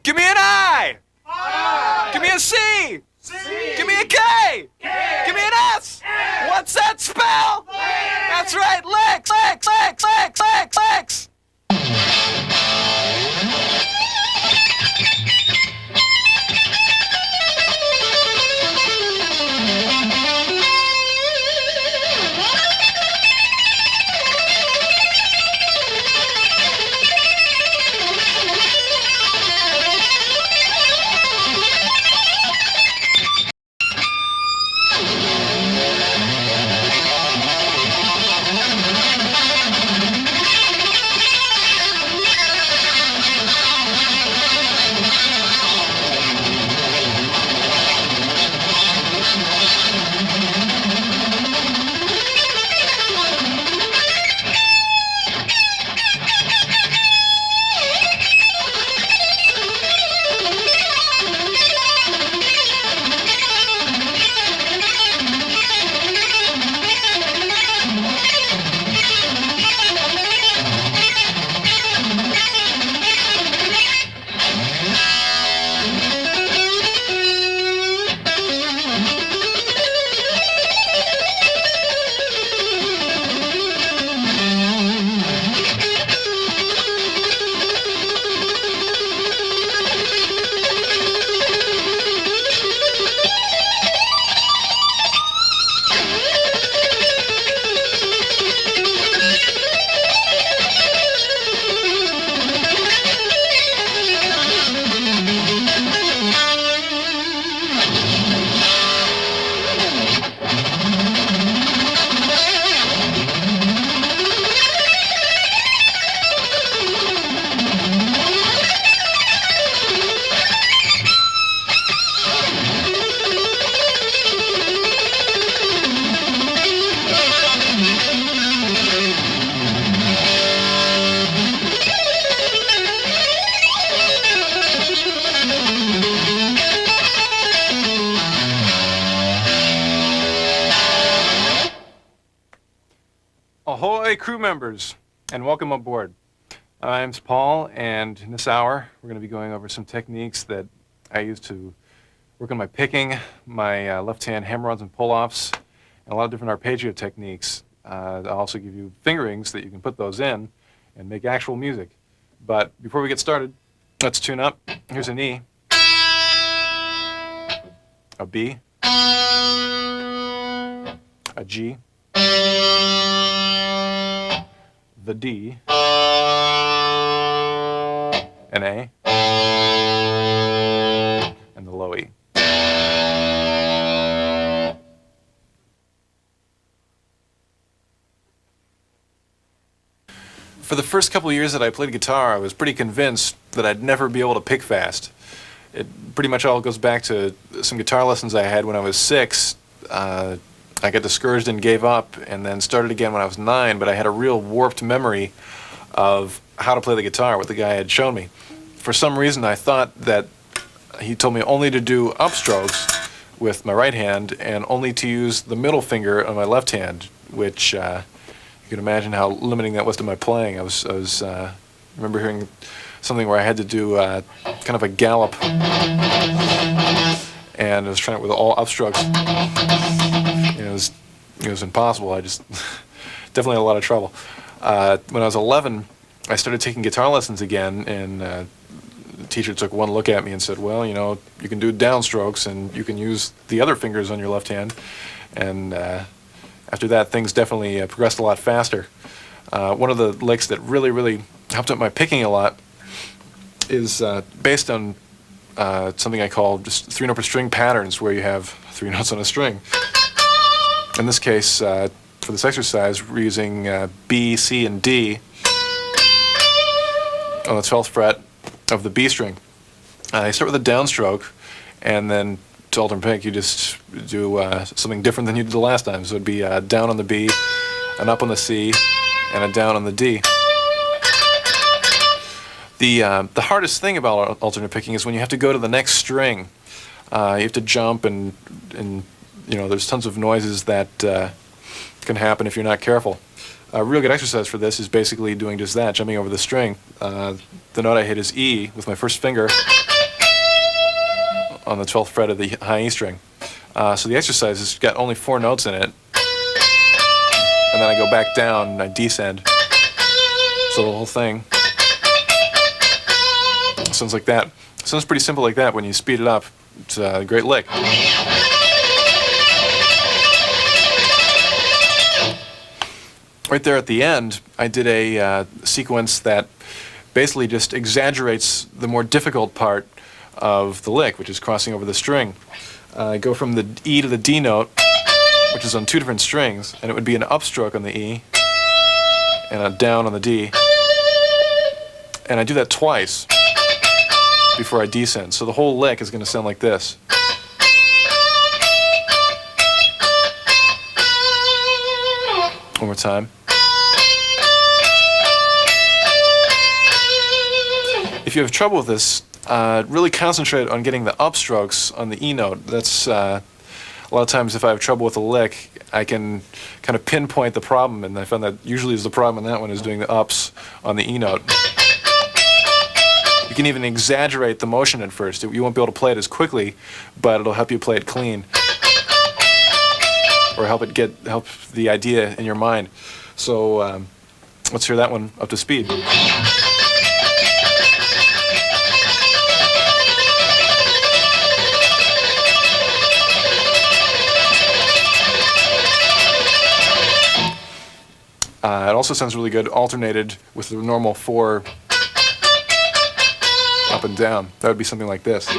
Give me an I. I. Give me a C. C. Give me a K. K. Give me an S. What's that spell? That's right, Lex. Lex. Lex. Lex. Lex. Lex. Ahoy, crew members, and welcome aboard. My name's Paul, and in this hour, we're going to be going over some techniques that I use to work on my picking, my left-hand hammer-ons and pull-offs, and a lot of different arpeggio techniques. I'll also give you fingerings that you can put those in and make actual music. But before we get started, let's tune up. Here's an E, a B, a G, the D, an A, and the low E. For the first couple of years that I played guitar, I was pretty convinced that I'd never be able to pick fast. It pretty much all goes back to some guitar lessons I had when I was 6. I got discouraged and gave up, and then started again when I was 9, but I had a real warped memory of how to play the guitar, what the guy had shown me. For some reason, I thought that he told me only to do upstrokes with my right hand and only to use the middle finger on my left hand, which you can imagine how limiting that was to my playing. I remember hearing something where I had to do kind of a gallop, and I was trying it with all upstrokes. It was impossible. I just definitely had a lot of trouble. When I was 11, I started taking guitar lessons again, and the teacher took one look at me and said, well, you can do downstrokes and you can use the other fingers on your left hand. And after that, things definitely progressed a lot faster. One of the licks that really, really helped out my picking a lot is based on something I call just 3-note per string patterns, where you have 3 notes on a string. In this case, for this exercise, we're using B, C, and D on the 12th fret of the B string. You start with a downstroke, and then to alternate pick, you just do something different than you did the last time. So it'd be a down on the B, an up on the C, and a down on the D. The hardest thing about alternate picking is when you have to go to the next string. You have to jump, and there's tons of noises that can happen if you're not careful. A real good exercise for this is basically doing just that, jumping over the string. The note I hit is E with my first finger, on the 12th fret of the high E string. So the exercise has got only 4 notes in it, and then I go back down and I descend. So the whole thing sounds like that. It sounds pretty simple like that. When you speed it up, it's a great lick. Right there at the end, I did a sequence that basically just exaggerates the more difficult part of the lick, which is crossing over the string. I go from the E to the D note, which is on 2 different strings, and it would be an upstroke on the E and a down on the D. And I do that twice before I descend. So the whole lick is going to sound like this. One more time. If you have trouble with this, really concentrate on getting the upstrokes on the E note. That's a lot of times if I have trouble with a lick, I can kind of pinpoint the problem, and I found that usually is the problem in that one is doing the ups on the E note. You can even exaggerate the motion at first. You won't be able to play it as quickly, but it'll help you play it clean, or help the idea in your mind. So let's hear that one up to speed. It also sounds really good alternated with the normal 4 up and down. That would be something like this. So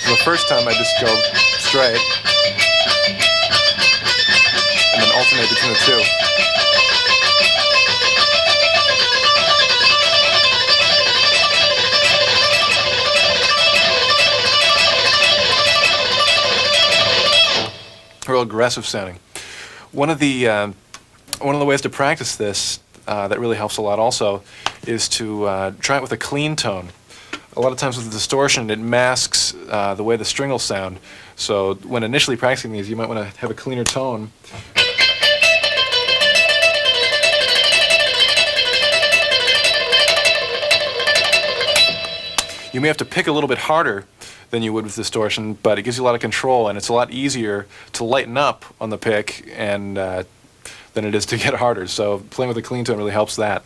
the first time I just go straight and then alternate between the 2. Real aggressive sounding. One of the ways to practice this that really helps a lot also is to try it with a clean tone. A lot of times with the distortion, it masks the way the string will sound. So when initially practicing these, you might want to have a cleaner tone. You may have to pick a little bit harder than you would with distortion, but it gives you a lot of control, and it's a lot easier to lighten up on the pick and than it is to get harder. So playing with a clean tone really helps that.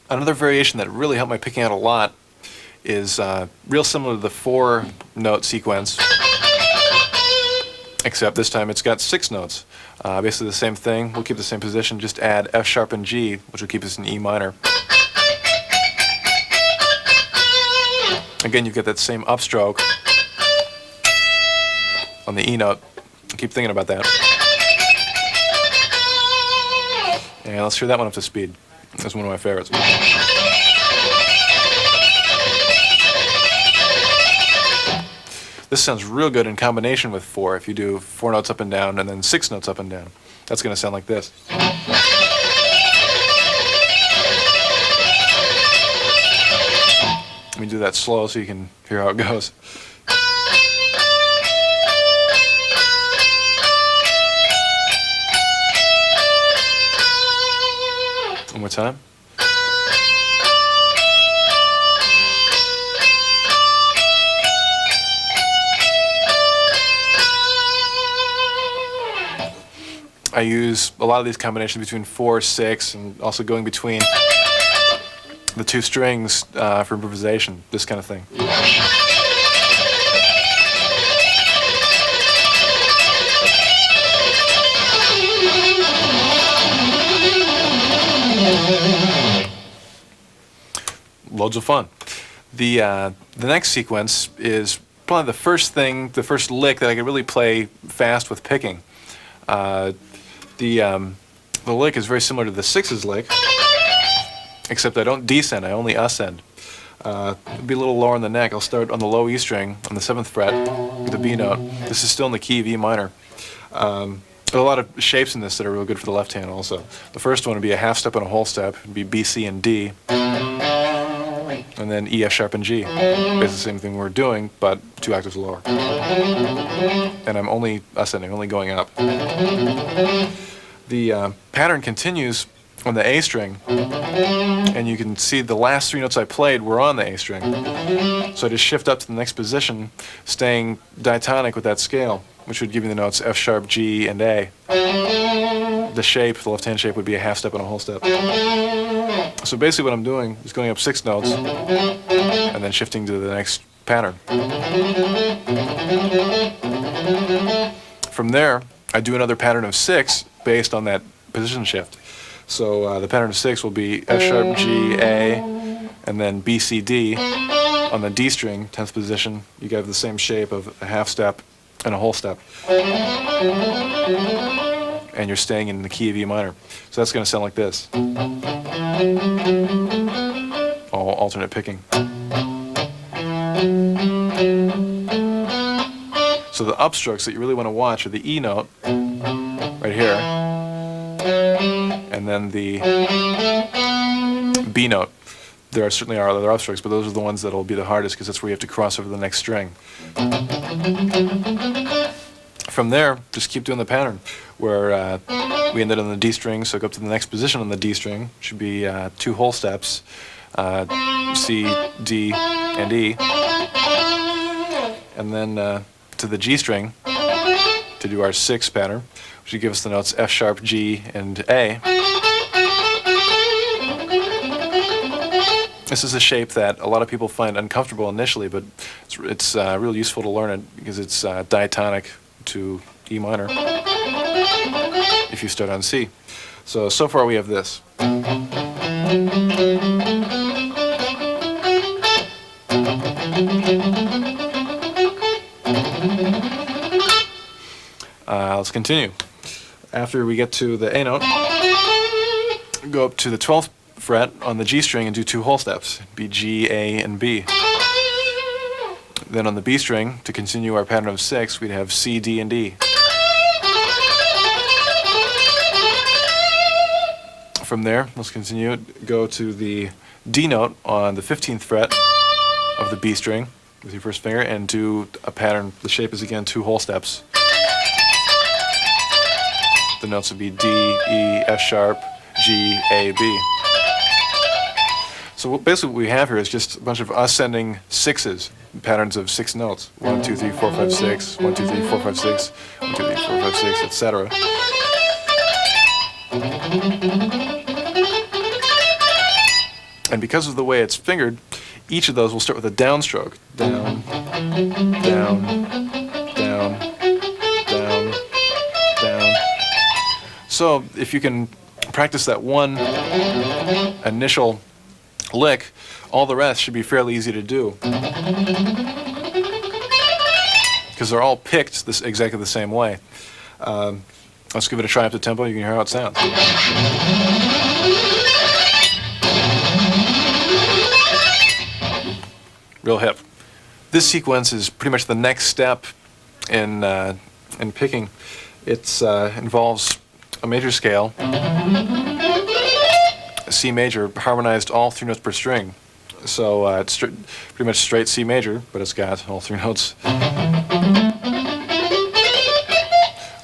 Another variation that really helped my picking out a lot is real similar to the 4-note sequence, except this time it's got 6 notes. Basically the same thing. We'll keep the same position, just add F sharp and G, which will keep us in E minor. Again, you get that same upstroke on the E note. Keep thinking about that. And let's hear that one up to speed. That's one of my favorites. This sounds real good in combination with 4. If you do 4 notes up and down and then 6 notes up and down, that's going to sound like this. Let me do that slow so you can hear how it goes. One more time. I use a lot of these combinations between 4, 6, and also going between the 2 strings for improvisation, this kind of thing. Loads of fun. The next sequence is probably the first lick that I could really play fast with picking. The lick is very similar to the 6's lick, except I don't descend, I only ascend. It'll be a little lower on the neck. I'll start on the low E string on the 7th fret with the B note. This is still in the key of E minor. There are a lot of shapes in this that are real good for the left hand also. The first one would be a half step and a whole step. It would be B, C, and D. And and then E, F sharp, and G. Basically the same thing we're doing, but 2 octaves lower. And I'm only ascending, only going up. The pattern continues on the A string, and you can see the last 3 notes I played were on the A string. So I just shift up to the next position, staying diatonic with that scale, which would give me the notes F sharp, G, and A. The shape, the left-hand shape, would be a half step and a whole step. So basically what I'm doing is going up 6 notes and then shifting to the next pattern. From there, I do another pattern of 6 based on that position shift. So the pattern of 6 will be F sharp, G, A, and then B, C, D. On the D string, 10th position, you have the same shape of a half step and a whole step. And you're staying in the key of E minor. So that's going to sound like this. All alternate picking. So the upstrokes that you really want to watch are the E note, right here, and then the B note. There certainly are other upstrokes, but those are the ones that will be the hardest because that's where you have to cross over the next string. From there, just keep doing the pattern, where we ended on the D string, so go up to the next position on the D string. Should be 2 whole steps, C, D, and E. And then to the G string to do our 6th pattern, which would give us the notes F sharp, G, and A. This is a shape that a lot of people find uncomfortable initially, but it's real useful to learn it because it's diatonic to E minor if you start on C. So far we have this. Let's continue. After we get to the A note, go up to the 12th fret on the G string and do 2 whole steps, be G, A, and B. Then on the B string, to continue our pattern of 6, we'd have C, D, and E. From there, let's continue. Go to the D note on the 15th fret of the B string with your first finger and do a pattern. The shape is again 2 whole steps. The notes would be D, E, F sharp, G, A, B. So basically what we have here is just a bunch of ascending 6s, patterns of 6 notes. 1, 2, 3, 4, 5, 6, 1, 2, 3, 4, 5, 6, 1, 2, 3, 4, 5, 6, etc. And because of the way it's fingered, each of those will start with a downstroke. Down, down, down, down, down. So if you can practice that one initial lick, all the rest should be fairly easy to do. Because they're all picked exactly the same way. Let's give it a try up to tempo. You can hear how it sounds. Real hip. This sequence is pretty much the next step in picking. It involves a major scale, C major, harmonized all 3 notes per string. So it's pretty much straight C major, but it's got all 3 notes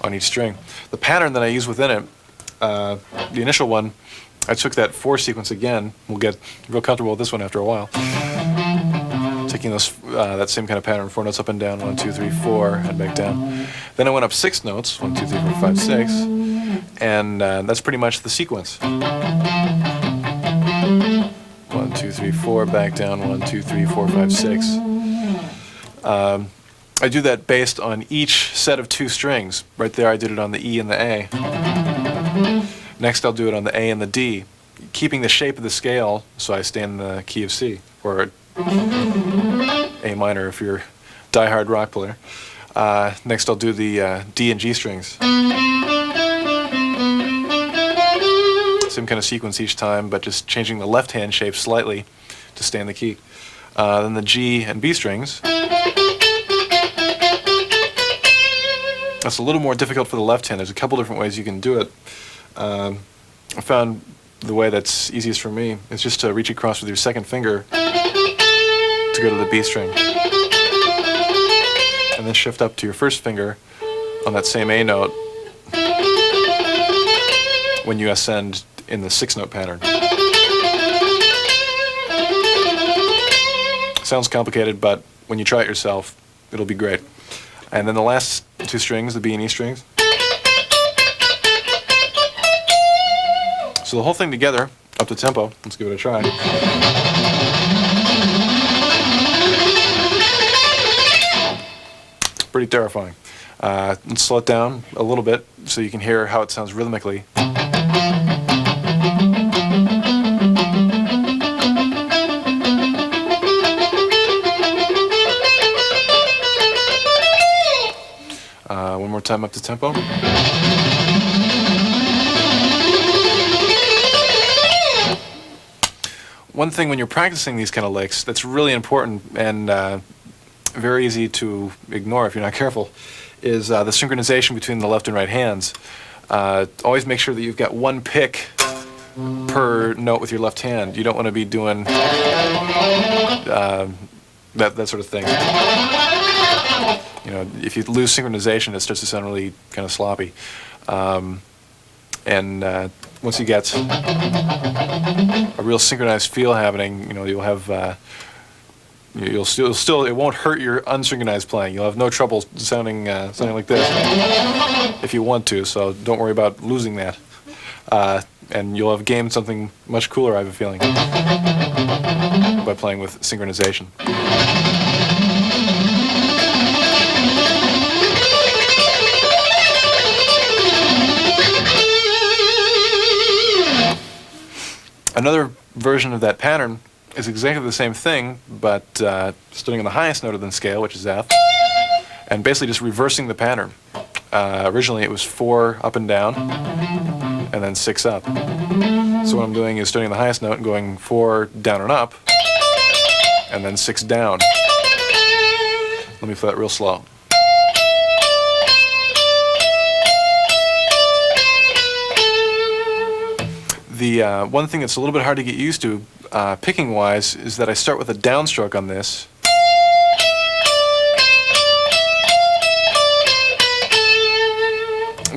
on each string. The pattern that I use within it, the initial one, I took that 4 sequence again. We'll get real comfortable with this one after a while. Taking those that same kind of pattern, 4 notes up and down, 1, 2, 3, 4, and back down. Then I went up 6 notes, 1, 2, 3, 4, 5, 6, and that's pretty much the sequence. 1, 2, 3, 4, back down, 1, 2, 3, 4, 5, 6. I do that based on each set of 2 strings. Right there I did it on the E and the A. Next I'll do it on the A and the D, keeping the shape of the scale so I stay in the key of C, or A minor if you're a die-hard rock player. Next I'll do the D and G strings. Same kind of sequence each time, but just changing the left-hand shape slightly to stay in the key. Then the G and B strings. That's a little more difficult for the left hand. There's a couple different ways you can do it. I found the way that's easiest for me is just to reach across with your second finger to go to the B string. And then shift up to your first finger on that same A note when you ascend in the 6-note pattern. Sounds complicated, but when you try it yourself, it'll be great. And then the last 2 strings, the B and E strings. So the whole thing together, up to tempo. Let's give it a try. Pretty terrifying. Let's slow it down a little bit so you can hear how it sounds rhythmically. One more time up to tempo. One thing when you're practicing these kind of licks that's really important and very easy to ignore if you're not careful is the synchronization between the left and right hands. Always make sure that you've got one pick per note with your left hand. You don't want to be doing that sort of thing. You know, if you lose synchronization, it starts to sound really kind of sloppy. Once you get a real synchronized feel happening, you know, you'll have you'll still it won't hurt your unsynchronized playing. You'll have no trouble sounding like this if you want to. So don't worry about losing that, and you'll have gained something much cooler, I have a feeling, by playing with synchronization. Another version of that pattern is exactly the same thing, but starting on the highest note of the scale, which is F, and basically just reversing the pattern. Originally it was 4 up and down, and then 6 up. So what I'm doing is starting on the highest note and going 4 down and up, and then 6 down. Let me play that real slow. The one thing that's a little bit hard to get used to, picking-wise, is that I start with a downstroke on this.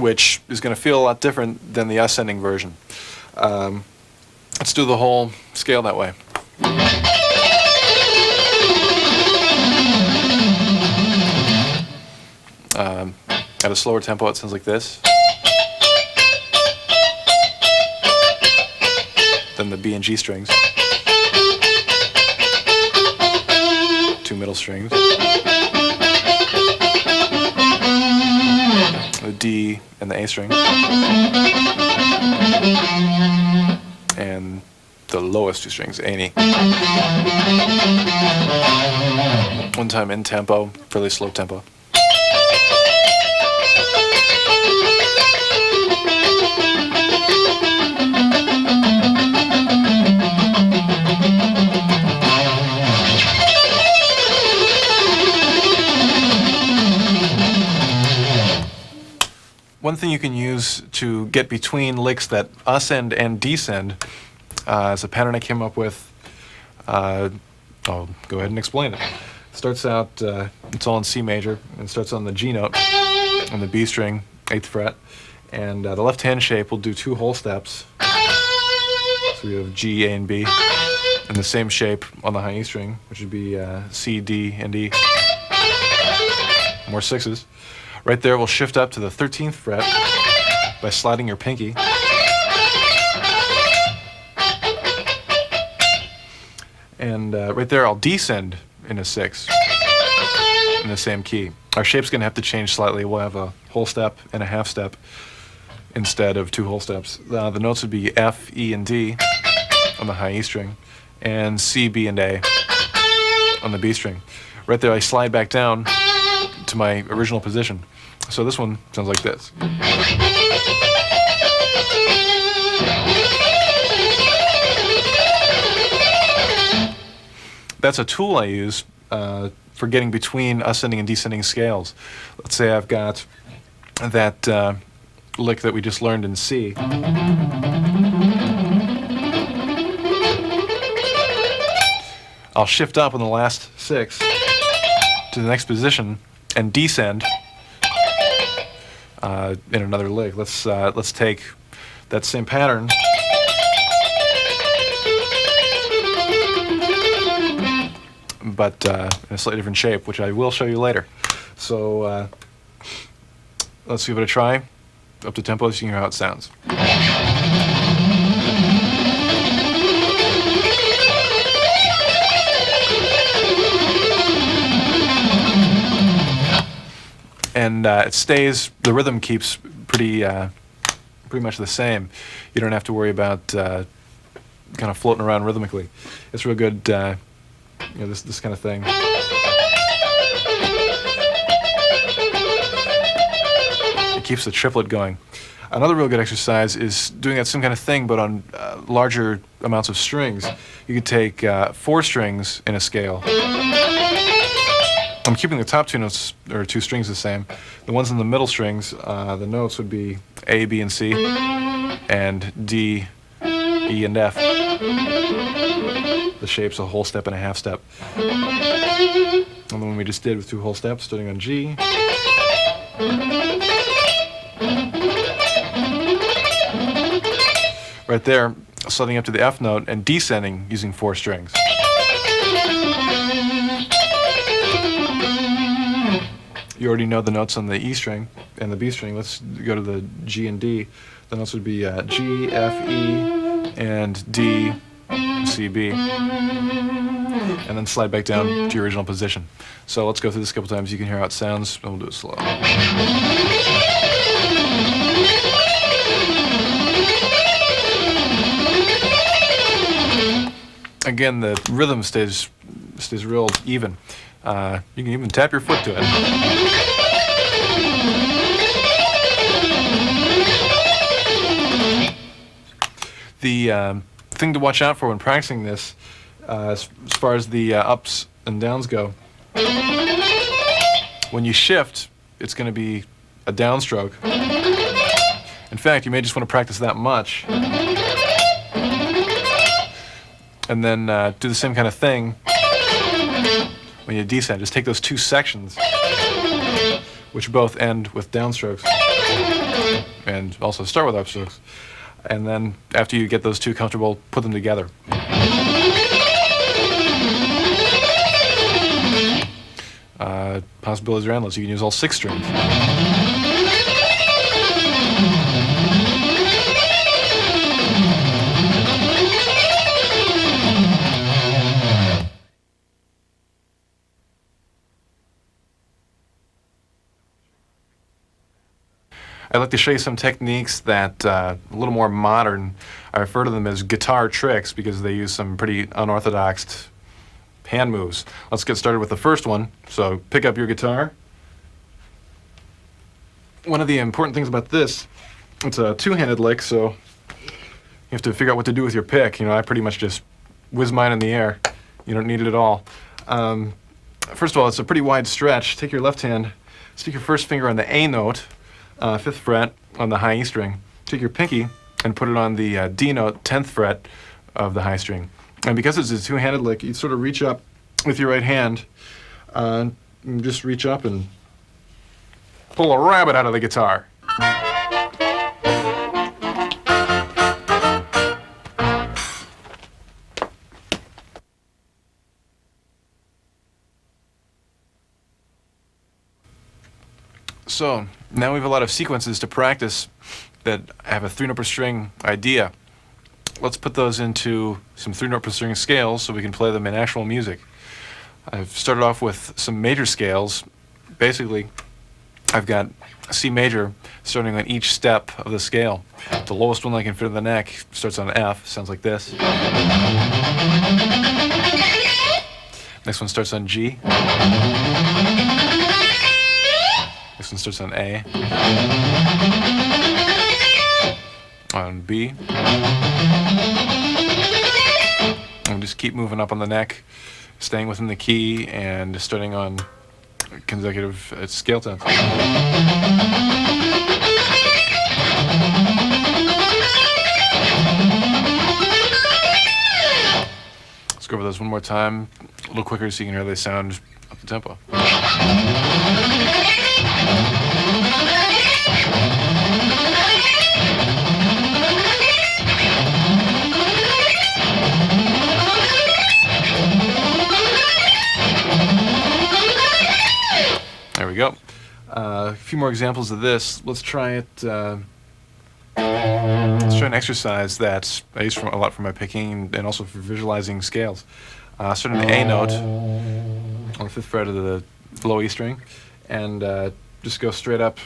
Which is going to feel a lot different than the ascending version. Let's do the whole scale that way. At a slower tempo, it sounds like this. Then the B and G strings, 2 middle strings, the D and the A string, and the lowest 2 strings, A and E. One time in tempo, fairly slow tempo. One thing you can use to get between licks that ascend and descend is a pattern I came up with. I'll go ahead and explain it. Starts out, it's all in C major, and starts on the G note on the B string, 8th fret, and the left hand shape will do 2 whole steps. So we have G, A, and B, and the same shape on the high E string, which would be C, D, and E. More 6s. Right there, we'll shift up to the 13th fret by sliding your pinky. And right there, I'll descend in a 6 in the same key. Our shape's going to have to change slightly. We'll have a whole step and a half step instead of 2 whole steps. The notes would be F, E, and D on the high E string, and C, B, and A on the B string. Right there, I slide back down to my original position. So this one sounds like this. That's a tool I use for getting between ascending and descending scales. Let's say I've got that lick that we just learned in C. I'll shift up on the last 6 to the next position and descend in another lick. Let's take that same pattern but in a slightly different shape, which I will show you later. So let's give it a try. Up to tempo so you can hear how it sounds. And it stays, the rhythm keeps pretty much the same. You don't have to worry about kind of floating around rhythmically. It's real good, this kind of thing. It keeps the triplet going. Another real good exercise is doing that same kind of thing, but on larger amounts of strings. You could take 4 strings in a scale. I'm keeping the top 2 notes, or 2 strings, the same. The ones in the middle strings, the notes would be A, B, and C, and D, E, and F. The shape's a whole step and a half step. And the one we just did with 2 whole steps, starting on G. Right there, sliding up to the F note and descending using 4 strings. You already know the notes on the E string and the B string. Let's go to the G and D. The notes would be G, F, E, and D, C, B. And then slide back down to your original position. So let's go through this a couple times. You can hear how it sounds, and we'll do it slow. Again, the rhythm stays real even. You can even tap your foot to it. The thing to watch out for when practicing this, as far as the ups and downs go, when you shift, it's going to be a downstroke. In fact, you may just want to practice that much. And then do the same kind of thing when you descend. Just take those 2 sections, which both end with downstrokes, and also start with upstrokes. And then after you get those 2 comfortable, put them together. Possibilities are endless. You can use all 6 strings. I'd like to show you some techniques that a little more modern. I refer to them as guitar tricks because they use some pretty unorthodox hand moves. Let's get started with the first one. So pick up your guitar. One of the important things about this, it's a 2-handed lick, so you have to figure out what to do with your pick. I pretty much just whiz mine in the air. You don't need it at all. First of all, it's a pretty wide stretch. Take your left hand, stick your first finger on the A note, 5th fret on the high E string. Take your pinky and put it on the D note, 10th fret of the high string. And because it's a 2-handed lick, you sort of reach up with your right hand, and just reach up and pull a rabbit out of the guitar. So now we have a lot of sequences to practice that have a 3-note per string idea. Let's put those into some 3-note per string scales so we can play them in actual music. I've started off with some major scales. Basically, I've got C major starting on each step of the scale. The lowest one I can fit in the neck starts on F, sounds like this. Next one starts on G. Next one starts on A. On B. And just keep moving up on the neck, staying within the key, and starting on consecutive scale tones. Let's go over those one more more time, a little quicker so you can hear they sound up the tempo. There we go. A few more examples of this. Let's try it. Let's try an exercise that I use a lot for my picking and also for visualizing scales. Starting the A note on the 5th fret of the low E string, and just go straight up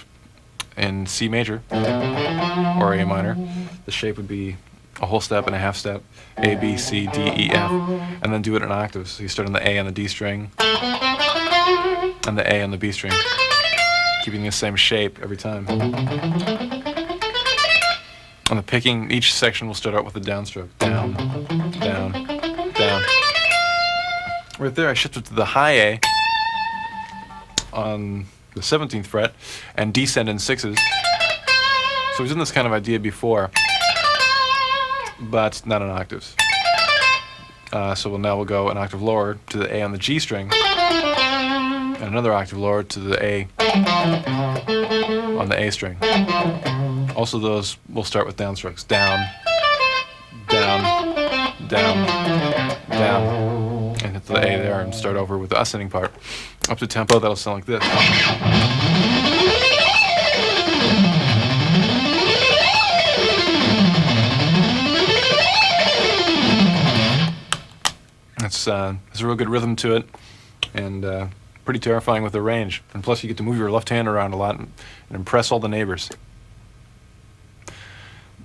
in C major or A minor. The shape would be a whole step and a half step, A, B, C, D, E, F, and then do it in octaves. So you start on the A on the D string, and the A on the B string, keeping the same shape every time. On the picking, each section will start out with a downstroke. Down, down, down. Right there, I shifted to the high A on the 17th fret and descend in sixes. So we've done this kind of idea before, but not in octaves. So now we'll go an octave lower to the A on the G string, and another octave lower to the A on the A string. Also, those will start with downstrokes. Down, down, down, down, and hit the A there and start over with the ascending part. Up to tempo, that'll sound like this. There's a real good rhythm to it, and pretty terrifying with the range. And plus, you get to move your left hand around a lot and impress all the neighbors.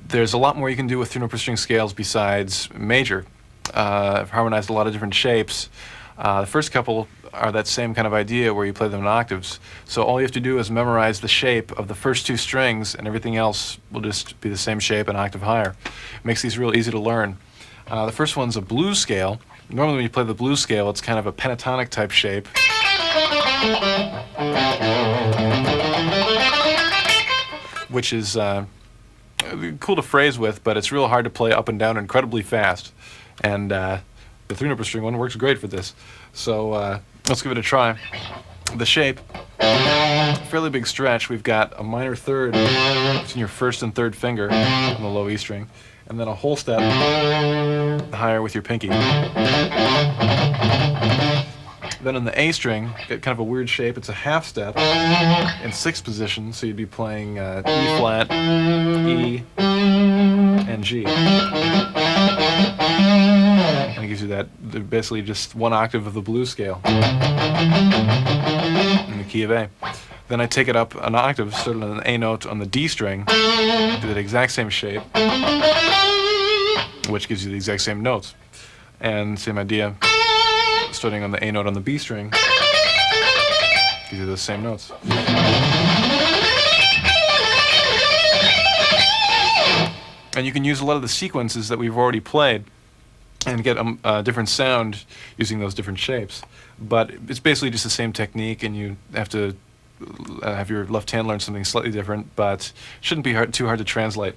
There's a lot more you can do with 3-note per string scales besides major. I've harmonized a lot of different shapes. The first couple are that same kind of idea where you play them in octaves. So all you have to do is memorize the shape of the first 2 strings, and everything else will just be the same shape an octave higher. It makes these real easy to learn. The first one's a blues scale. Normally when you play the blues scale, it's kind of a pentatonic type shape. Which is cool to phrase with, but it's real hard to play up and down incredibly fast. And the 3-note per string one works great for this. So let's give it a try. The shape, fairly big stretch. We've got a minor third between your 1st and 3rd finger on the low E string, and then a whole step higher with your pinky. Then on the A string, get kind of a weird shape. It's a half step in 6th position, so you'd be playing E flat, E, and G. And it gives you that, basically just 1 octave of the blues scale in the key of A. Then I take it up an octave, starting on an A note on the D string, do that exact same shape, which gives you the exact same notes. And same idea, starting on the A note on the B string, gives you those same notes. And you can use a lot of the sequences that we've already played and get a different sound using those different shapes. But it's basically just the same technique, and you have to have your left hand learn something slightly different, but it shouldn't be too hard to translate.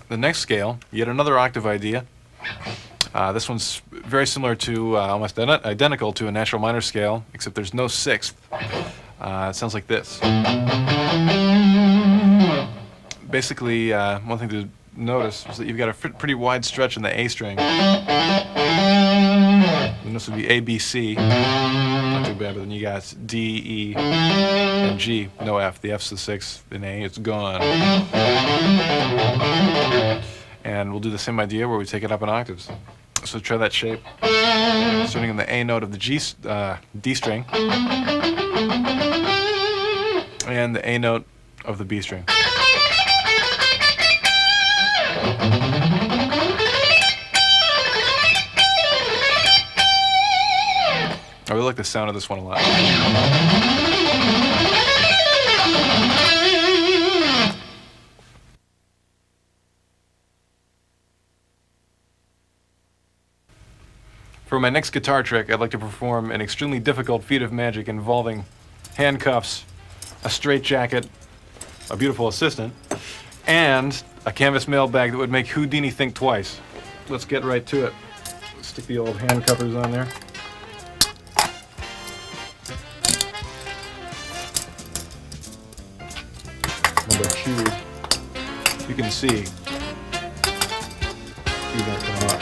The next scale, yet another octave idea. This one's very similar to, almost identical to a natural minor scale, except there's no 6th. It sounds like this. Basically, one thing to notice is that you've got a pretty wide stretch in the A string. And this would be A, B, C. Not too bad, but then you got D, E, and G. No F. The F's the 6th. In A, it's gone. And we'll do the same idea where we take it up in octaves. So try that shape. Starting on the A note of the D string, and the A note of the B string. I really like the sound of this one a lot. For my next guitar trick, I'd like to perform an extremely difficult feat of magic involving handcuffs, a straitjacket, a beautiful assistant, and a canvas mailbag that would make Houdini think twice. Let's get right to it. Stick the old hand covers on there. Number 2. You can see these aren't coming off.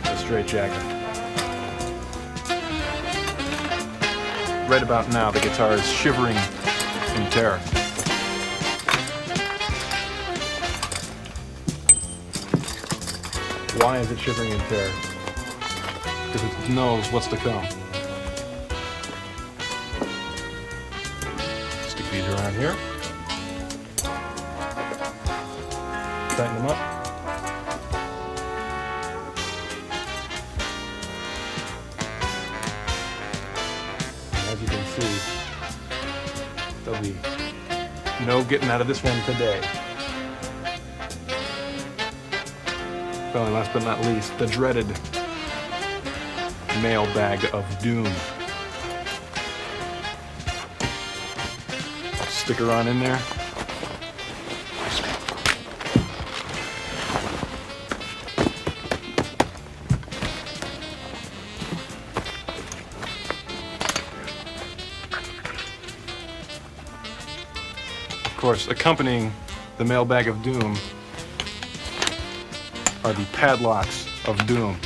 A straight jacket. Right about now, the guitar is shivering in terror. Why is it shivering in terror? Because it knows what's to come. Stick these around here. Tighten them up. And as you can see, there'll be no getting out of this one today. Finally, last but not least, the dreaded mailbag of doom. Stick her on in there. Of course, accompanying the mailbag of doom are the padlocks of doom.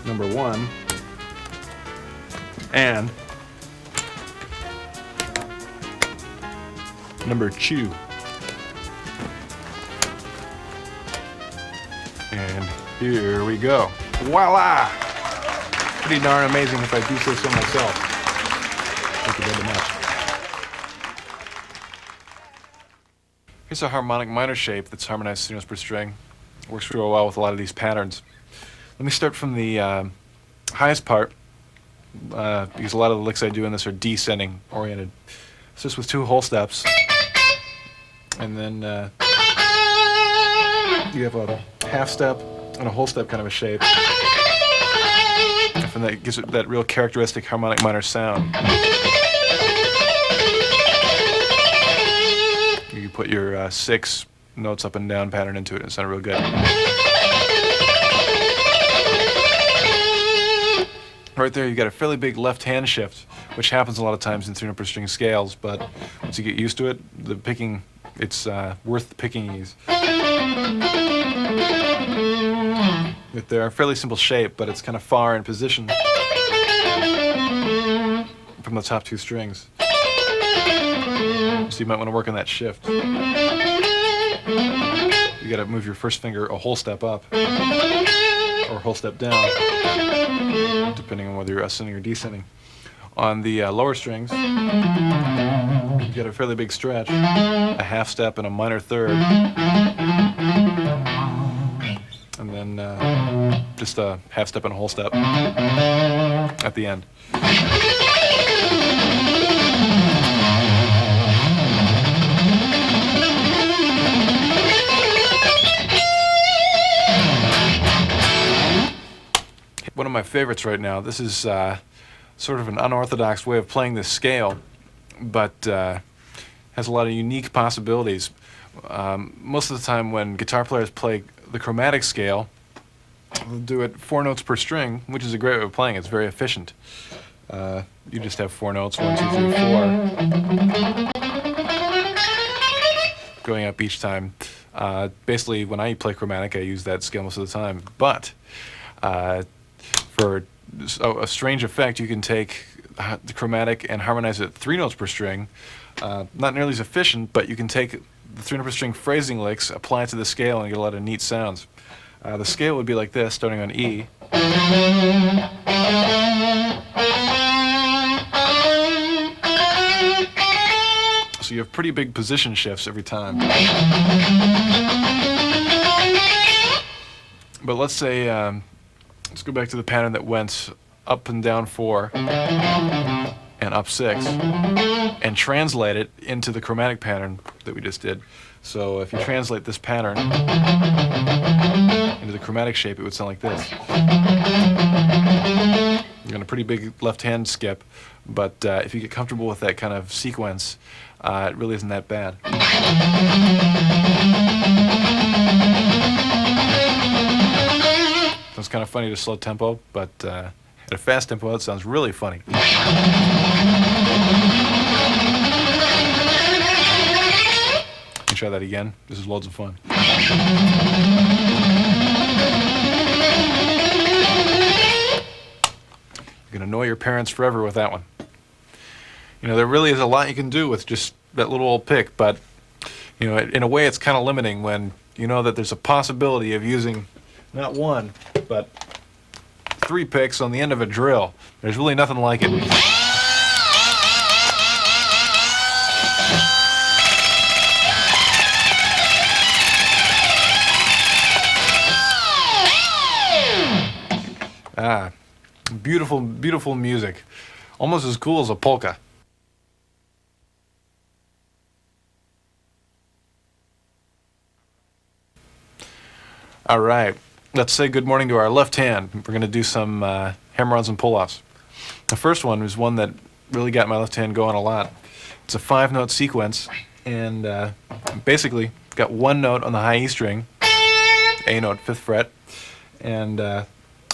Number 1 and number 2. And here we go. Voila! Pretty darn amazing if I do say so myself. Thank you very much. Here's a harmonic minor shape that's harmonized 3 notes per string. Works real well with a lot of these patterns. Let me start from the highest part, because a lot of the licks I do in this are descending oriented. It's just with 2 whole steps, and then you have a half step and a whole step kind of a shape, and that gives it that real characteristic harmonic minor sound. You put your 6 notes up and down pattern into it, and it sounded real good. Right there, you got a fairly big left hand shift, which happens a lot of times in 3 note per string scales, but once you get used to it, the picking, it's worth the picking ease. They're a fairly simple shape, but it's kind of far in position from the top 2 strings. So you might want to work on that shift. You got to move your first finger a whole step up or a whole step down, depending on whether you're ascending or descending. On the lower strings, you get a fairly big stretch, a half step and a minor third, and then just a half step and a whole step at the end. One of my favorites right now. This is sort of an unorthodox way of playing this scale, but has a lot of unique possibilities. Most of the time when guitar players play the chromatic scale, they'll do it 4 notes per string, which is a great way of playing. It's very efficient. You just have 4 notes, 1, 2, 3, 4, going up each time. Basically, when I play chromatic, I use that scale most of the time. But for a strange effect, you can take the chromatic and harmonize it 3 notes per string. Not nearly as efficient, but you can take the 3 note per string phrasing licks, apply it to the scale, and get a lot of neat sounds. The scale would be like this, starting on E. So you have pretty big position shifts every time. But let's say, let's go back to the pattern that went up and down 4 and up 6, and translate it into the chromatic pattern that we just did. So if you translate this pattern into the chromatic shape, it would sound like this. You're going a pretty big left-hand skip, but if you get comfortable with that kind of sequence, it really isn't that bad. So it's kind of funny to slow tempo, but at a fast tempo, it sounds really funny. Try that again. This is loads of fun. You're going to annoy your parents forever with that one. You know, there really is a lot you can do with just that little old pick, but, you know, in a way it's kind of limiting when you know that there's a possibility of using not one, but 3 picks on the end of a drill. There's really nothing like it. Ah, beautiful, beautiful music. Almost as cool as a polka. All right, let's say good morning to our left hand. We're going to do some hammer-ons and pull-offs. The first one was one that really got my left hand going a lot. It's a 5-note sequence, and basically got 1 note on the high E string, A note, 5th fret, and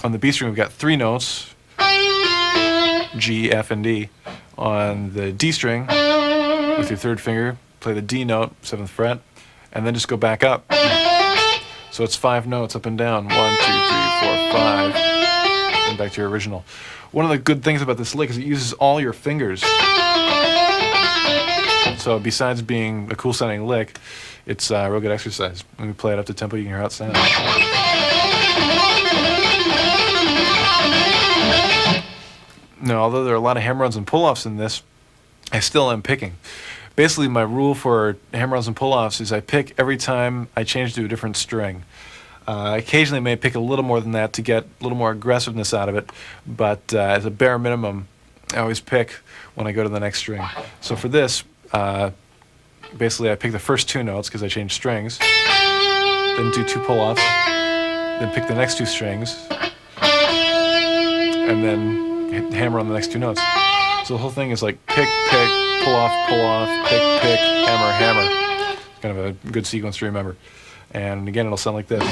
on the B string, we've got 3 notes, G, F, and D. On the D string, with your 3rd finger, play the D note, 7th fret, and then just go back up. So it's 5 notes up and down, 1, 2, 3, 4, 5, and back to your original. One of the good things about this lick is it uses all your fingers. So besides being a cool sounding lick, it's a real good exercise. When we play it up to tempo, you can hear how it sounds. Now, although there are a lot of hammer-ons and pull-offs in this, I still am picking. Basically, my rule for hammer-ons and pull-offs is I pick every time I change to a different string. Occasionally I may pick a little more than that to get a little more aggressiveness out of it, but as a bare minimum, I always pick when I go to the next string. So for this, basically I pick the first 2 notes because I change strings, then do 2 pull-offs, then pick the next 2 strings, and then hammer on the next 2 notes. So the whole thing is like pick, pick, pull off, pick, pick, hammer, hammer. Kind of a good sequence to remember. And again, it'll sound like this.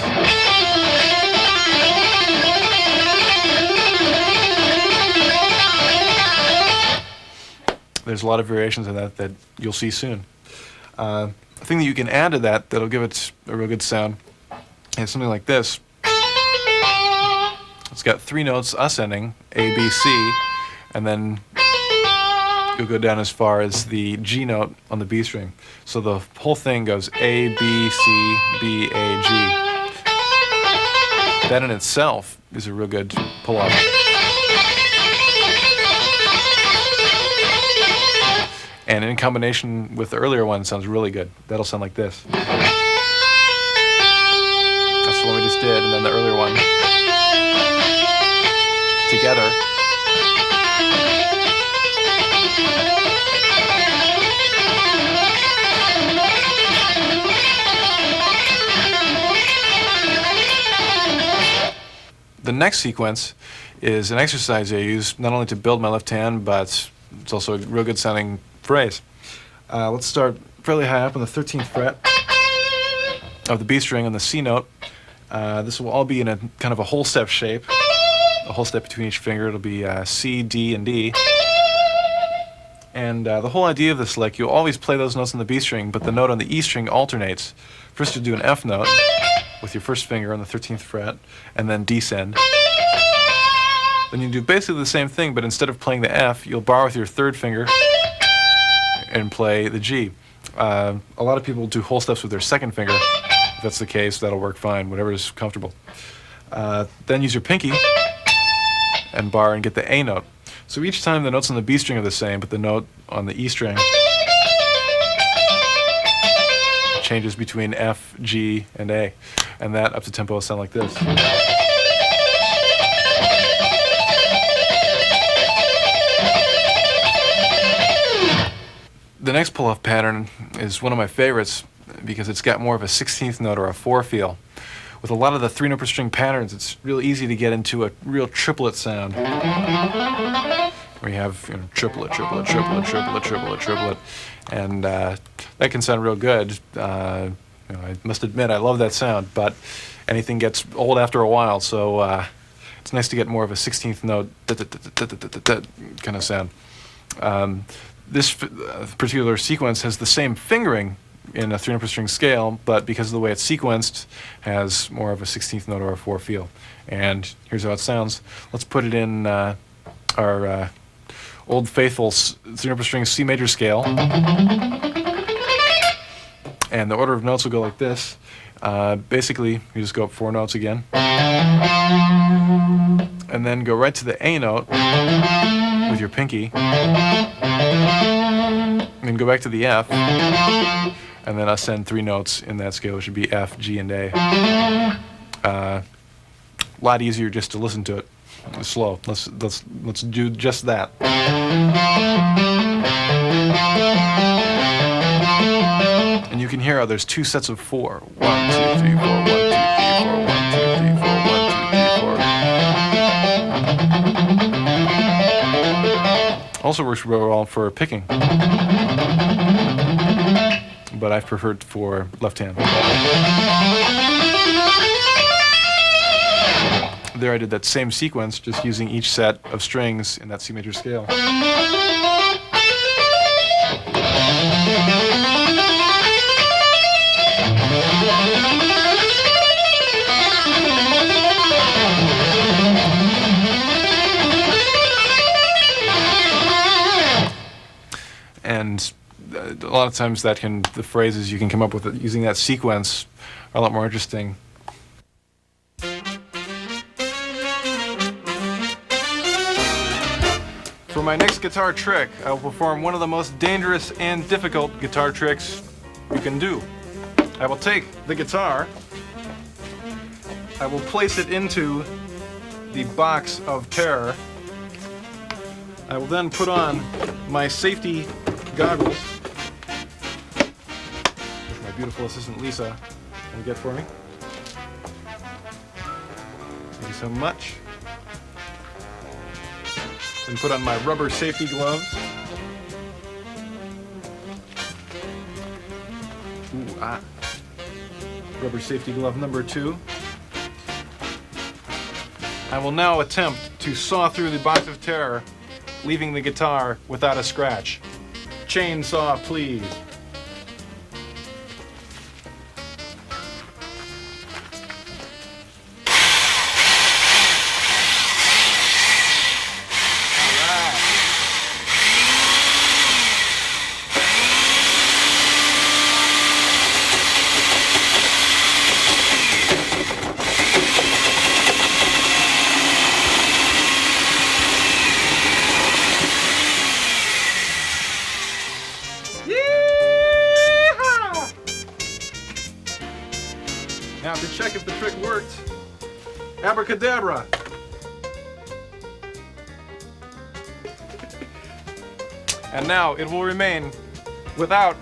There's a lot of variations of that you'll see soon. The thing that you can add to that that'll give it a real good sound is something like this. It's got 3 notes ascending, A, B, C, and then you'll go down as far as the G note on the B string. So the whole thing goes A, B, C, B, A, G. That in itself is a real good pull-off. And in combination with the earlier one, sounds really good. That'll sound like this. That's the one we just did, and then the earlier one together. The next sequence is an exercise I use not only to build my left hand, but it's also a real good sounding phrase. Let's start fairly high up on the 13th fret of the B string on the C note. This will all be in a kind of a whole step shape, a whole step between each finger. It'll be C, D, and D. And the whole idea of this lick, you'll always play those notes on the B string, but the note on the E string alternates. First you'll do an F note with your first finger on the 13th fret, and then descend. Then you do basically the same thing, but instead of playing the F, you'll bar with your 3rd finger and play the G. A lot of people do whole steps with their 2nd finger. If that's the case, that'll work fine, whatever is comfortable. Then use your pinky and bar and get the A note. So each time the notes on the B string are the same, but the note on the E string changes between F, G, and A. And that up to tempo will sound like this. The next pull-off pattern is one of my favorites because it's got more of a 16th note or a 4 feel. With a lot of the 3-note per string patterns, it's real easy to get into a real triplet sound, where you have triplet, triplet, triplet, triplet, triplet, triplet, and that can sound real good. I must admit I love that sound, but anything gets old after a while, so it's nice to get more of a 16th note kind of sound. This particular sequence has the same fingering in a 3-note per string scale, but because of the way it's sequenced, has more of a 16th note or a 4 feel. And here's how it sounds. Let's put it in our old faithful 3-note per string C major scale. And the order of notes will go like this. Basically, you just go up 4 notes again. And then go right to the A note with your pinky. And then go back to the F. And then ascend 3 notes in that scale, which would be F, G, and A. A lot easier just to listen to it. It's slow. Let's do just that. And you can hear how there's 2 sets of 4. 1, 2, 3, 4, 1, 2, 3, 4, 1, 2, 3, 4, 1, 2, 3, 4. Also works real well for picking, but I've preferred for left hand. There I did that same sequence, just using each set of strings in that C major scale. And a lot of times the phrases you can come up with using that sequence are a lot more interesting. For my next guitar trick, I will perform one of the most dangerous and difficult guitar tricks you can do. I will take the guitar, I will place it into the box of terror. I will then put on my safety goggles, which my beautiful assistant Lisa will get for me. Thank you so much. Then put on my rubber safety gloves. Rubber safety glove number 2. I will now attempt to saw through the box of terror, leaving the guitar without a scratch. Chainsaw, please. Now to check if the trick worked, abracadabra. And now it will remain without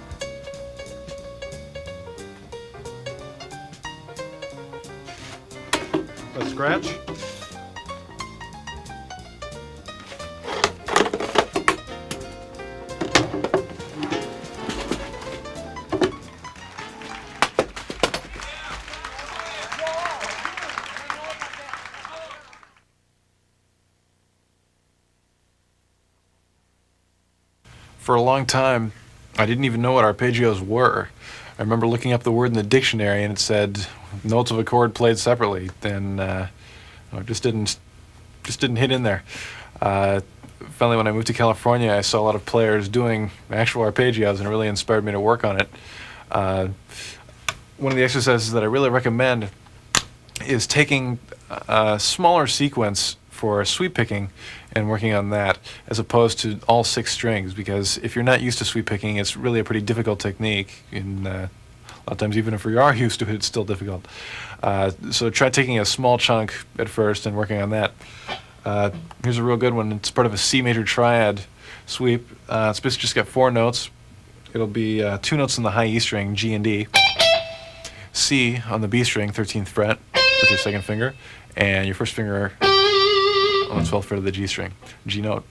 a scratch. For a long time, I didn't even know what arpeggios were. I remember looking up the word in the dictionary and it said notes of a chord played separately. Then it just didn't hit in there. Finally, when I moved to California, I saw a lot of players doing actual arpeggios, and it really inspired me to work on it. One of the exercises that I really recommend is taking a smaller sequence for sweep picking and working on that, as opposed to all 6 strings, because if you're not used to sweep picking, it's really a pretty difficult technique, and a lot of times even if you are used to it, it's still difficult. So try taking a small chunk at first and working on that. Here's a real good one. It's part of a C major triad sweep. It's basically just got 4 notes, it'll be 2 notes on the high E string, G and D, C on the B string, 13th fret, with your second finger, and your first finger on the 12th fret of the G string, G note.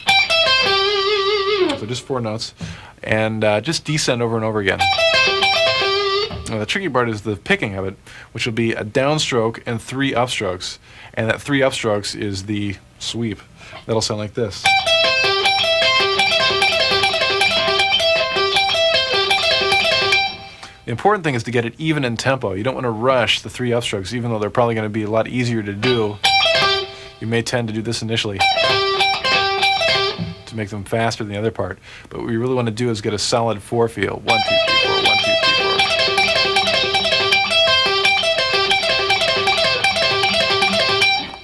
So just 4 notes, and just descend over and over again. Now the tricky part is the picking of it, which will be a downstroke and 3 upstrokes, and that 3 upstrokes is the sweep. That'll sound like this. The important thing is to get it even in tempo. You don't want to rush the 3 upstrokes, even though they're probably going to be a lot easier to do. You may tend to do this initially to make them faster than the other part. But what we really want to do is get a solid 4 feel. 1, 2, 3, 4, 1, 2, 3, 4.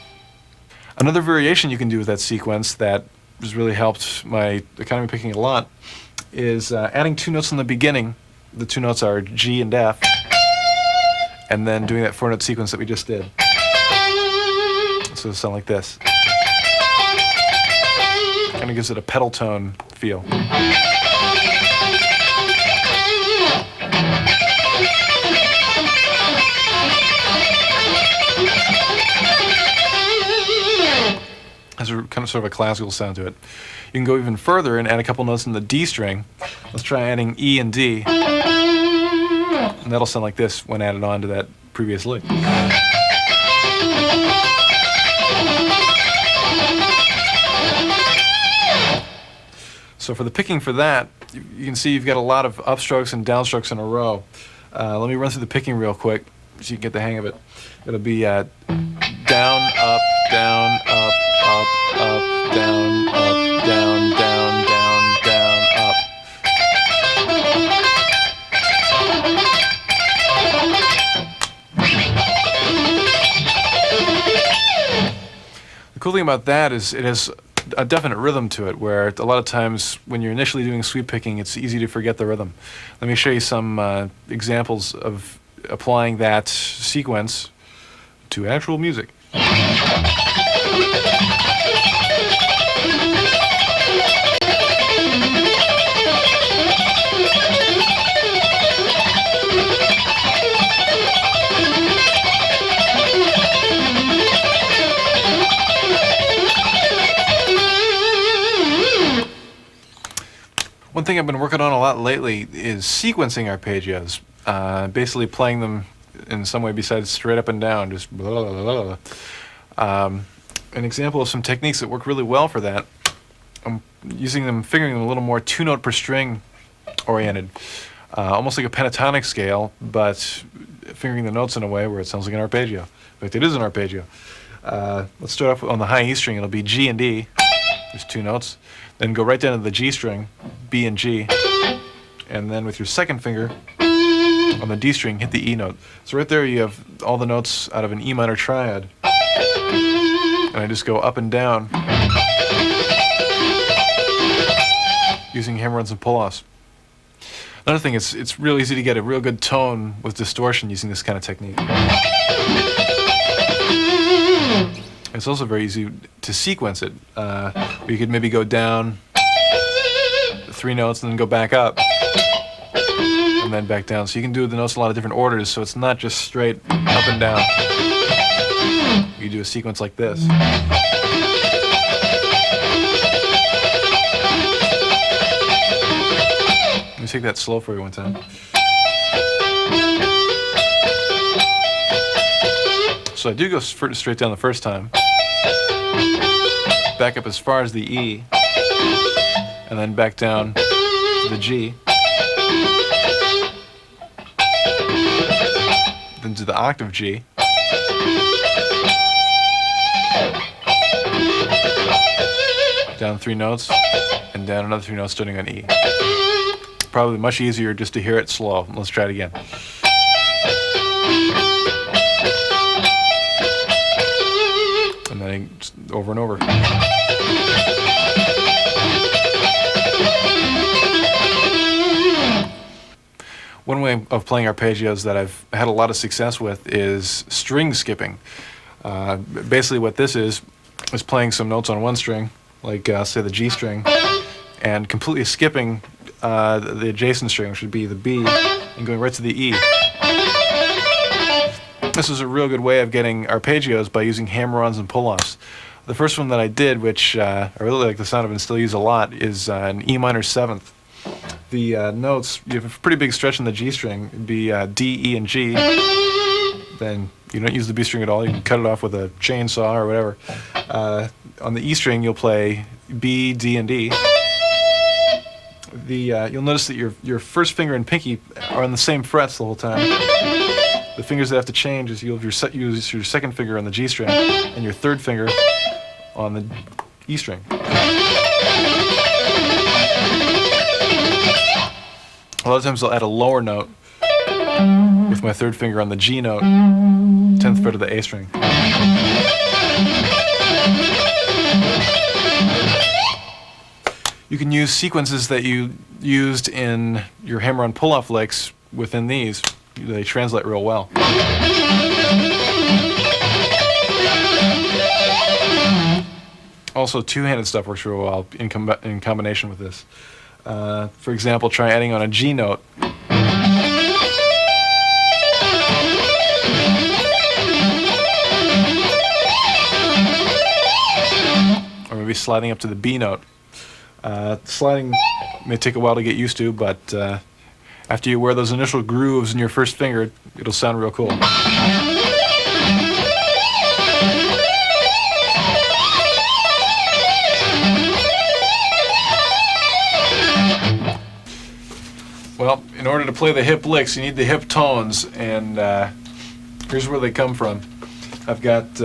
Another variation you can do with that sequence that has really helped my economy picking a lot is adding 2 notes in the beginning. The 2 notes are G and F, and then doing that 4-note sequence that we just did. So it'll sound like this. Kind of gives it a pedal tone feel. Has a kind of sort of a classical sound to it. You can go even further and add a couple notes in the D string. Let's try adding E and D. And that'll sound like this when added on to that previous lick. So for the picking for that, you can see you've got a lot of upstrokes and downstrokes in a row. Let me run through the picking real quick so you can get the hang of it. It'll be down, up, down, up, up, up, down, up, down, down, down, down, up. The cool thing about that is it has a definite rhythm to it, where a lot of times when you're initially doing sweep picking, it's easy to forget the rhythm. Let me show you some examples of applying that sequence to actual music. One thing I've been working on a lot lately is sequencing arpeggios, basically playing them in some way besides straight up and down, just blah, blah, blah, blah. An example of some techniques that work really well for that, I'm fingering them a little more 2-note per string oriented, almost like a pentatonic scale, but fingering the notes in a way where it sounds like an arpeggio. In fact, it is an arpeggio. Let's start off on the high E string. It'll be G and D. There's 2 notes. Then go right down to the G string, B and G, and then with your second finger on the D string, hit the E note. So right there you have all the notes out of an E minor triad. And I just go up and down using hammer-ons and pull-offs. Another thing, it's real easy to get a real good tone with distortion using this kind of technique. It's also very easy to sequence it. You could maybe go down 3 notes and then go back up and then back down. So you can do the notes in a lot of different orders, so it's not just straight up and down. You do a sequence like this. Let me take that slow for you one time. So I do go straight down the first time, back up as far as the E, and then back down to the G, then to the octave G, down 3 notes, and down another 3 notes starting on E. Probably much easier just to hear it slow. Let's try it again. And then just over and over. One way of playing arpeggios that I've had a lot of success with is string skipping. Basically what this is playing some notes on one string, like say the G string, and completely skipping the adjacent string, which would be the B, and going right to the E. This is a real good way of getting arpeggios by using hammer-ons and pull-offs. The first one that I did, which I really like the sound of and still use a lot, is an E minor 7th. The notes, you have a pretty big stretch in the G string. It'd be D, E, and G. Then you don't use the B string at all. You can cut it off with a chainsaw or whatever. On the E string, you'll play B, D, and E. You'll notice that your first finger and pinky are on the same frets the whole time. The fingers that have to change is you'll use your second finger on the G string and your third finger on the E string. A lot of times I'll add a lower note with my third finger on the G note, 10th fret of the A string. You can use sequences that you used in your hammer-on pull-off licks within these. They translate real well. Also, two-handed stuff works real well in combination with this. For example, try adding on a G note. Or maybe sliding up to the B note. Sliding may take a while to get used to, but after you wear those initial grooves in your first finger, it'll sound real cool. Well, in order to play the hip licks, you need the hip tones, and here's where they come from. I've got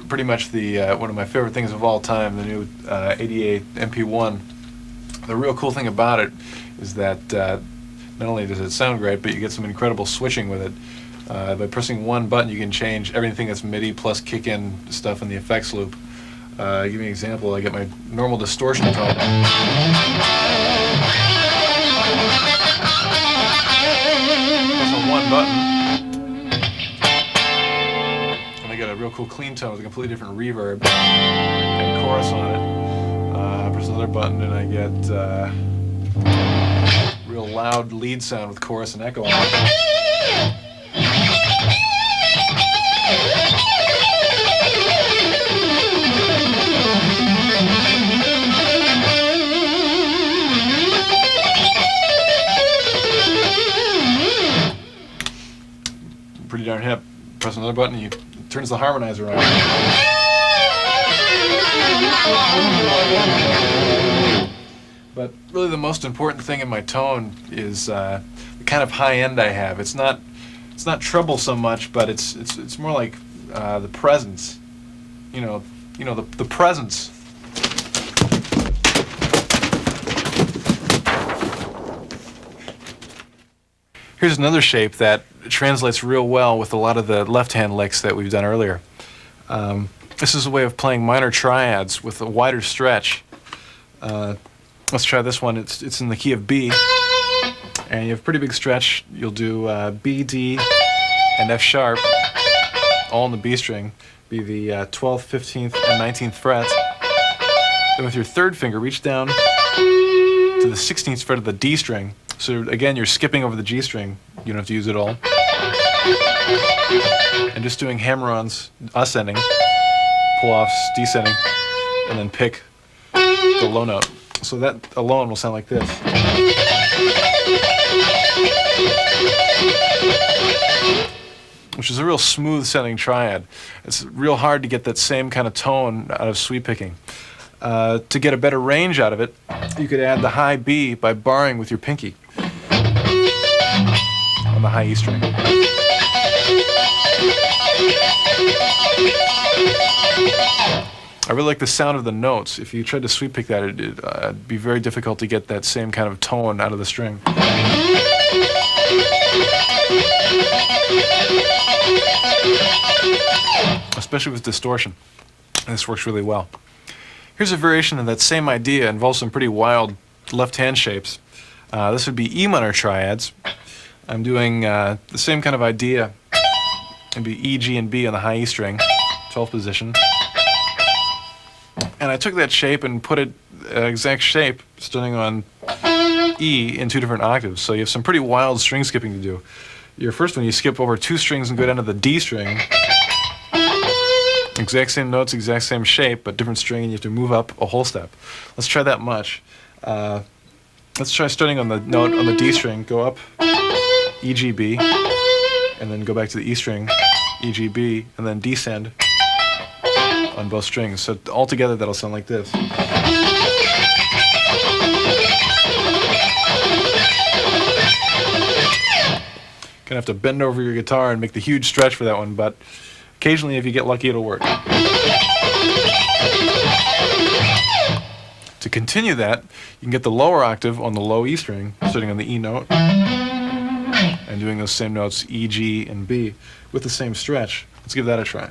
pretty much one of my favorite things of all time, the new 88 MP1. The real cool thing about it is that not only does it sound great, but you get some incredible switching with it. By pressing one button, you can change everything that's MIDI plus kick-in stuff in the effects loop. Give me an example. I get my normal distortion tone. Press on one button, and I get a real cool clean tone with a completely different reverb and chorus on it. Press another button, and I get real loud lead sound with chorus and echo on it. Pretty darn hip. Press another button, it turns the harmonizer on. But really the most important thing in my tone is the kind of high end I have. It's not treble so much, but it's more like the presence. The presence. Here's another shape that translates real well with a lot of the left-hand licks that we've done earlier. This is a way of playing minor triads with a wider stretch. Let's try this one. It's in the key of B, and you have a pretty big stretch. You'll do B, D, and F sharp, all in the B string. Be the 12th, 15th, and 19th frets. Then with your third finger, reach down to the 16th fret of the D string. So again, you're skipping over the G string. You don't have to use it all. And just doing hammer-ons, ascending, pull-offs, descending, and then pick the low note. So that alone will sound like this. Which is a real smooth-sounding triad. It's real hard to get that same kind of tone out of sweep picking. To get a better range out of it, you could add the high B by barring with your pinky on the high E string. I really like the sound of the notes. If you tried to sweep pick that, it'd be very difficult to get that same kind of tone out of the string. Especially with distortion. And this works really well. Here's a variation of that same idea. It involves some pretty wild left-hand shapes. This would be E minor triads. I'm doing the same kind of idea. It'd be E, G, and B on the high E string, 12th position. And I took that shape and put it exact shape, starting on E in 2 different octaves, so you have some pretty wild string skipping to do. Your first one, you skip over 2 strings and go down to the D string. Exact same notes, exact same shape, but different string, and you have to move up a whole step. Let's try that much. Let's try starting on the note on the D string, go up E, G, B, and then go back to the E string, E, G, B, and then descend on both strings. So altogether that'll sound like this. Gonna have to bend over your guitar and make the huge stretch for that one, but occasionally if you get lucky it'll work. To continue that, you can get the lower octave on the low E string, sitting on the E note, and doing those same notes E, G, and B with the same stretch. Let's give that a try.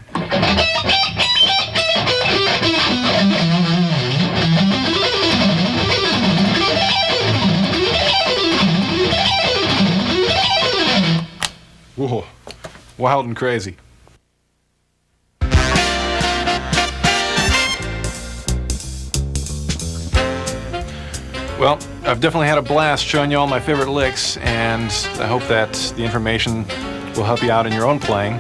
Whoa, wild and crazy. Well, I've definitely had a blast showing you all my favorite licks, and I hope that the information will help you out in your own playing.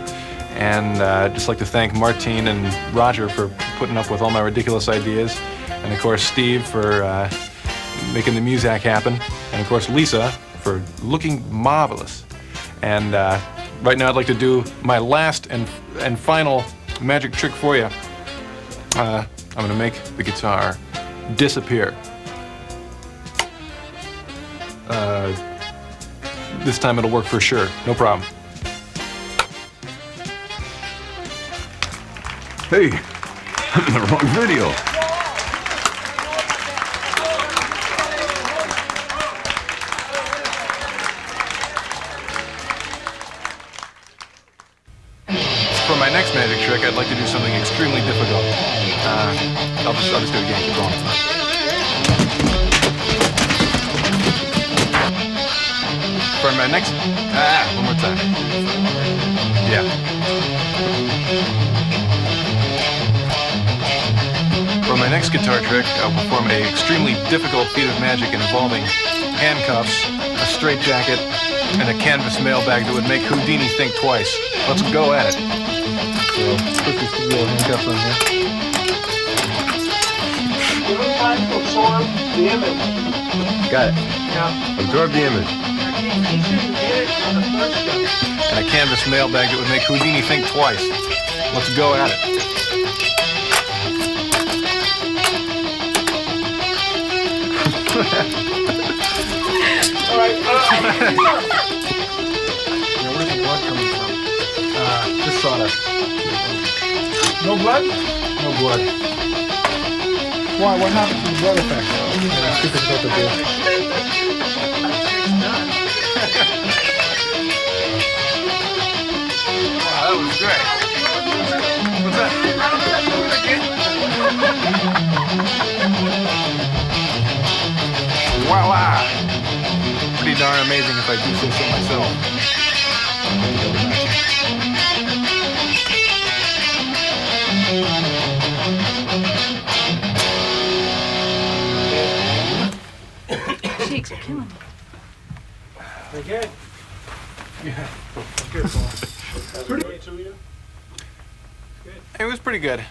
And I'd just like to thank Martine and Roger for putting up with all my ridiculous ideas, and of course Steve for making the music happen, and of course Lisa for looking marvelous. And right now I'd like to do my last and final magic trick for you. I'm going to make the guitar disappear. This time it'll work for sure, no problem. Hey, I'm in the wrong video. For my next magic trick, I'd like to do something extremely difficult. I'll just do it again, keep going. For my next, one more time. Yeah. For my next guitar trick, I'll perform an extremely difficult feat of magic involving handcuffs, a straitjacket, and a canvas mailbag that would make Houdini think twice. Let's go at it. So, put these little handcuffs on here. Time to absorb the image. Got it. Yeah. Absorb the image. And a canvas mailbag that would make Houdini think twice. Let's go at it. All right. Where's the blood coming from? Just sawdust. No blood? No blood. Why? What happened to the blood effect? Yeah, super difficult to do. Wow, that was great. What's that? Voila! Pretty darn amazing if I do say so myself. Cheeks are killing me. They good. Yeah. Good. Pretty. It was pretty good.